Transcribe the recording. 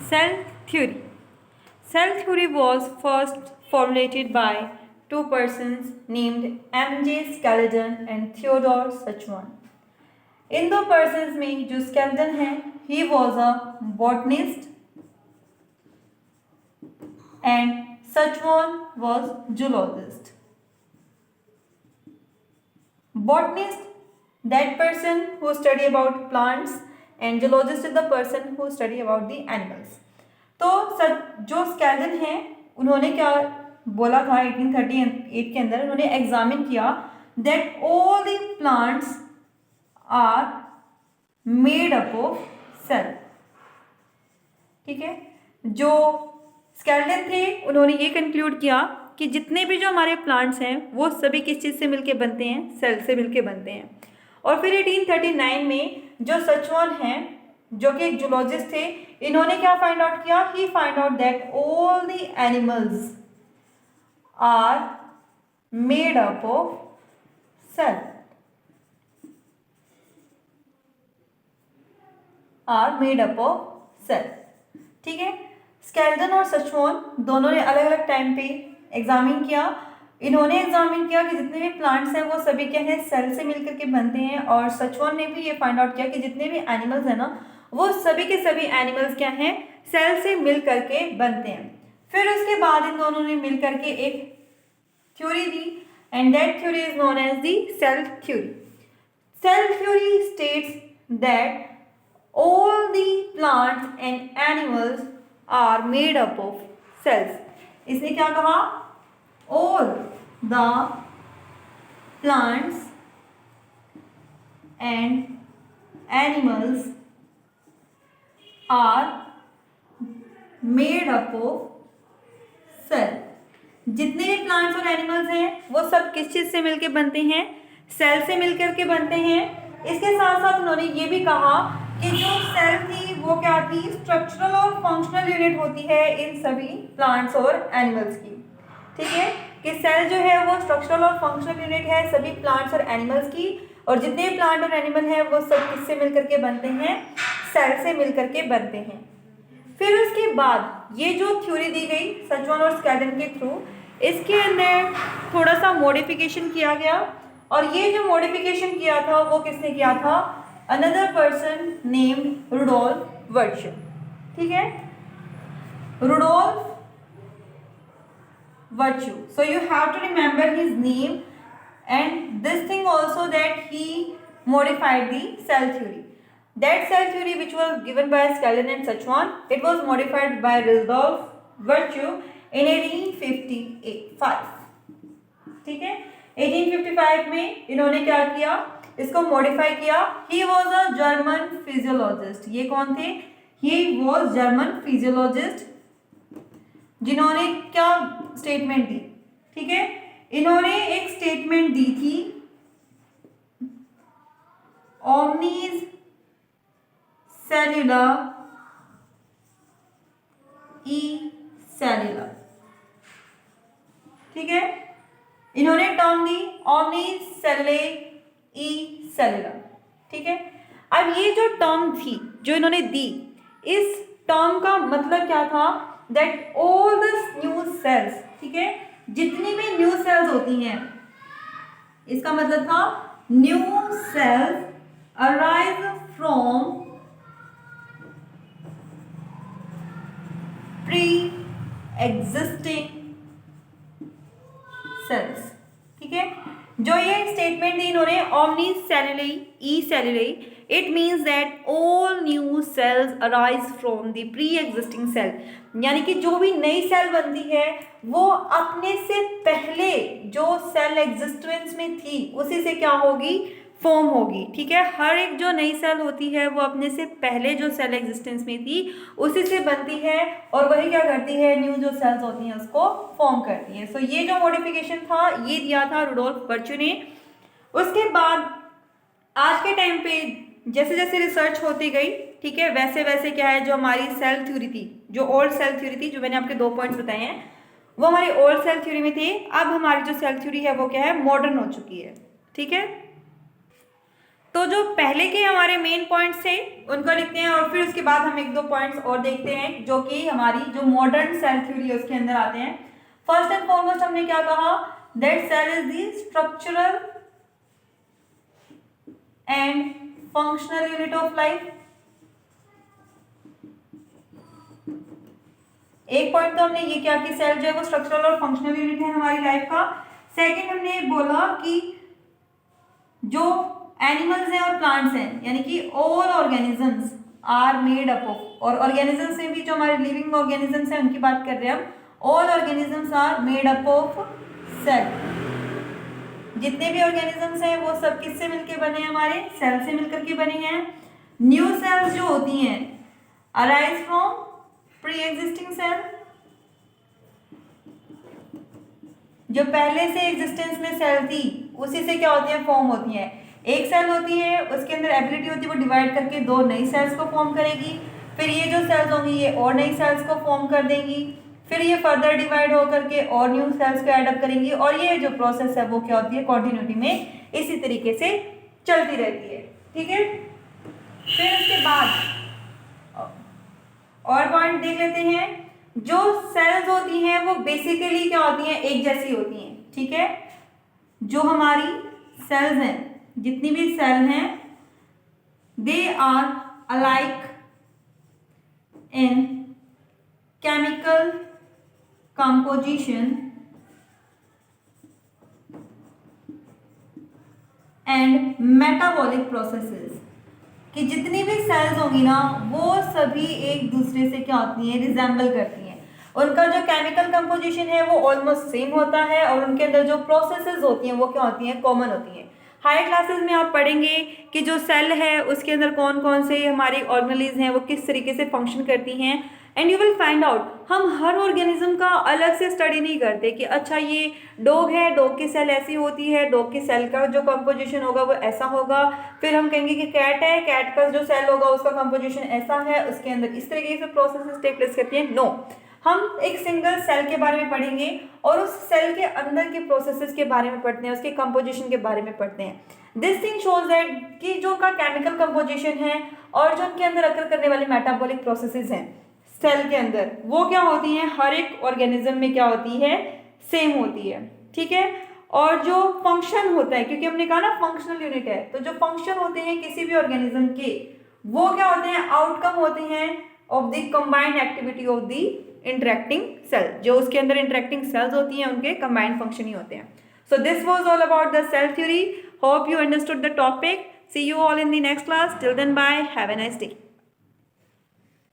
Cell theory. Cell theory was first formulated by two persons named M.J. Skeleton and Theodore Schwann. इन दो persons में जो Skeleton है, he was a botanist and Schwann was zoologist. Botanist, that person who study about plants, and zoologist is the person who study about the animals. तो जो skeleton है उन्होंने क्या बोला था 1838 के अंदर, उन्होंने एग्जामिन किया that all the plants are made up of cell. ठीक है, जो स्केल्टन थे उन्होंने ये कंक्लूड किया कि जितने भी जो हमारे प्लांट्स हैं वो सभी किस चीज़ से मिलके बनते हैं, सेल से मिलके बनते हैं. और फिर 1839 में जो सचवान हैं जो कि एक जूलॉजिस्ट थे, इन्होंने क्या फाइंड आउट किया, he find out that all the animals are made up of cell, are made up of cell. ठीक है, स्केल्टन और सचवान दोनों ने अलग अलग टाइम पे एग्जामिन किया. इन्होंने एग्जामिन किया कि जितने भी प्लांट्स हैं वो सभी क्या है, सेल से मिलकर के बनते हैं. और सचवान ने भी ये फाइंड आउट किया कि जितने भी एनिमल्स हैं ना वो सभी के सभी एनिमल्स क्या हैं, सेल से मिल करके बनते हैं. फिर उसके बाद इन दोनों ने मिल करके एक थ्योरी दी and that theory is known as the cell theory. Cell theory states that all the plants and animals are made up of cells. इसने क्या कहा, all the plants and animals are made up of cell. जितने भी plants और animals हैं वो सब किस चीज़ से मिलकर बनते हैं, सेल से मिलकर के बनते हैं. इसके साथ साथ उन्होंने ये भी कहा कि जो सेल थी वो क्या थी, स्ट्रक्चरल और फंक्शनल यूनिट होती है इन सभी प्लांट्स और एनिमल्स की. ठीक है, कि सेल जो है वो स्ट्रक्चरल और फंक्शनल यूनिट है सभी प्लांट्स और एनिमल्स की, और जितने भी प्लांट और एनिमल हैं वो सब किससे मिलकर के बनते हैं, सेल से मिलकर के बनते हैं. फिर उसके बाद ये जो थ्योरी दी गई सचवान और स्केल्टन के थ्रू, इसके अंदर थोड़ा सा मॉडिफिकेशन किया गया. और ये जो मॉडिफिकेशन किया था वो किसने किया था, another person named Rudolf Virchow. ठीक है, Rudolf Virchow. So you have to remember his name and this thing also that he modified the cell theory. That cell theory which was given by Skeleton and Schwann, it was modified by Rudolf Virchow in 1855. ठीक है, 1855 में इन्होंने क्या किया, इसको modify किया. He was a German physiologist. ये कौन थे, ही वॉज जर्मन फिजियोलॉजिस्ट जिन्होंने क्या स्टेटमेंट दी. ठीक है, इन्होंने एक स्टेटमेंट दी थी, ओमनीज सेल्यूला ई सेल्यूला. ठीक है, इन्होंने टर्म दी ओमनीज सेल्यूले ई सेल्यूलर. ठीक है, अब ये जो टर्म थी जो इन्होंने दी, इस टर्म का मतलब क्या था, that all the new sales. ठीक है, जितनी भी न्यू सेल्स होती हैं, इसका मतलब था new cells arise from pre existing cells. ठीक है, जो ये स्टेटमेंट दी इन्होंने ओमनी सेल्यूलई ई सेल्यूलई, it means that all new cells arise from the pre existing cell. यानी कि जो भी नई सेल बनती है वो अपने से पहले जो सेल एग्जिस्टेंस में थी उसी से क्या होगी, फॉर्म होगी. ठीक है, हर एक जो नई सेल होती है वो अपने से पहले जो सेल एग्जिस्टेंस में थी उसी से बनती है, और वही क्या करती है, न्यू जो सेल्स होती हैं उसको फॉर्म करती है. सो ये जो मॉडिफिकेशन था ये दिया था रुडोल्फ वर्चो ने. उसके बाद आज के टाइम पे जैसे जैसे रिसर्च होती गई, ठीक है, वैसे वैसे क्या है, जो हमारी सेल थ्योरी थी, जो ओल्ड सेल थ्योरी थी, जो मैंने आपके 2 पॉइंट्स बताए हैं वो हमारी ओल्ड सेल थ्योरी में थे. अब हमारी जो सेल थ्योरी है वो क्या है, मॉडर्न हो चुकी है. ठीक है, तो जो पहले के हमारे मेन पॉइंट्स थे उनको लिखते हैं और फिर उसके बाद हम एक दो पॉइंट्स और देखते हैं जो कि हमारी जो मॉडर्न सेल थ्योरी है उसके अंदर आते हैं। फर्स्ट एंड फॉरमोस्ट हमने क्या कहा, that cell is the structural and functional unit of life. एक पॉइंट तो हमने ये किया कि सेल जो है वो स्ट्रक्चरल और फंक्शनल यूनिट है हमारी लाइफ का। सेकंड हमने बोला कि जो एनिमल्स हैं और प्लांट्स हैं, यानी कि all organisms are made up of, और ऑर्गेनिजम्स में भी जो हमारे लिविंग ऑर्गेनिजम्स हैं उनकी बात कर रहे हैं हम, all organisms are made up of cell. जितने भी ऑर्गेनिजम्स हैं वो सब किससे मिलके बने हैं, हमारे सेल से मिलकर के बने हैं। न्यू सेल्स जो होती हैं arise from pre existing cell, जो पहले से एग्जिस्टेंस में सेल थी उसी से क्या होती है, फॉर्म होती है। एक सेल होती है उसके अंदर एबिलिटी होती है वो डिवाइड करके दो नई सेल्स को फॉर्म करेगी, फिर ये जो सेल्स होंगी ये और नई सेल्स को फॉर्म कर देंगी, फिर ये फर्दर डिवाइड होकर के और न्यू सेल्स को एडअप करेंगी, और ये जो प्रोसेस है वो क्या होती है, कॉन्टिन्यूटी में इसी तरीके से चलती रहती है। ठीक है, फिर उसके बाद और पॉइंट देख लेते हैं। जो सेल्स होती हैं वो बेसिकली क्या होती हैं, एक जैसी होती हैं। ठीक है, जो हमारी सेल्स हैं, जितनी भी सेल हैं, they are alike in chemical composition and metabolic processes, कि जितनी भी सेल्स होंगी ना वो सभी एक दूसरे से क्या होती हैं, रिजेंबल करती हैं। उनका जो केमिकल कंपोजिशन है वो ऑलमोस्ट सेम होता है और उनके अंदर जो प्रोसेसेस होती हैं वो क्या होती हैं, कॉमन होती हैं। हायर क्लासेस में आप पढ़ेंगे कि जो सेल है उसके अंदर कौन कौन से हमारी ऑर्गेनेलिज हैं वो किस तरीके से फंक्शन करती हैं, and you will find out. हम हर ऑर्गेनिज्म का अलग से स्टडी नहीं करते कि अच्छा ये डॉग है, डॉग की सेल ऐसी होती है, डॉग की सेल का जो कंपोजिशन होगा वो ऐसा होगा, फिर हम कहेंगे कि कैट है, कैट का जो सेल होगा उसका कंपोजिशन ऐसा है, उसके अंदर इस तरीके से प्रोसेसेस टेक प्लेस करती हैं। नो, हम एक सिंगल सेल के बारे में पढ़ेंगे और उस सेल के अंदर के प्रोसेसेस के बारे में पढ़ते हैं, उसके कंपोजिशन के बारे में पढ़ते हैं। दिस थिंग शोज दैट कि जो का केमिकल कंपोजिशन है और जो उनके अंदर अकर करने वाले मेटाबॉलिक प्रोसेसेस हैं सेल के अंदर, वो क्या होती हैं, हर एक ऑर्गेनिज्म में क्या होती है, सेम होती है। ठीक है, और जो फंक्शन होता है, क्योंकि हमने कहा ना फंक्शनल यूनिट है, तो जो फंक्शन होते हैं किसी भी ऑर्गेनिज्म के वो क्या होते हैं, आउटकम होते हैं of the combined activity of the interacting cell. जो उसके अंदर इंटरेक्टिंग सेल्स होती हैं उनके कंबाइंड फंक्शन ही होते हैं। So this was all about the cell theory. Hope you understood the topic. See you all in the next class. Till then bye, have a nice day.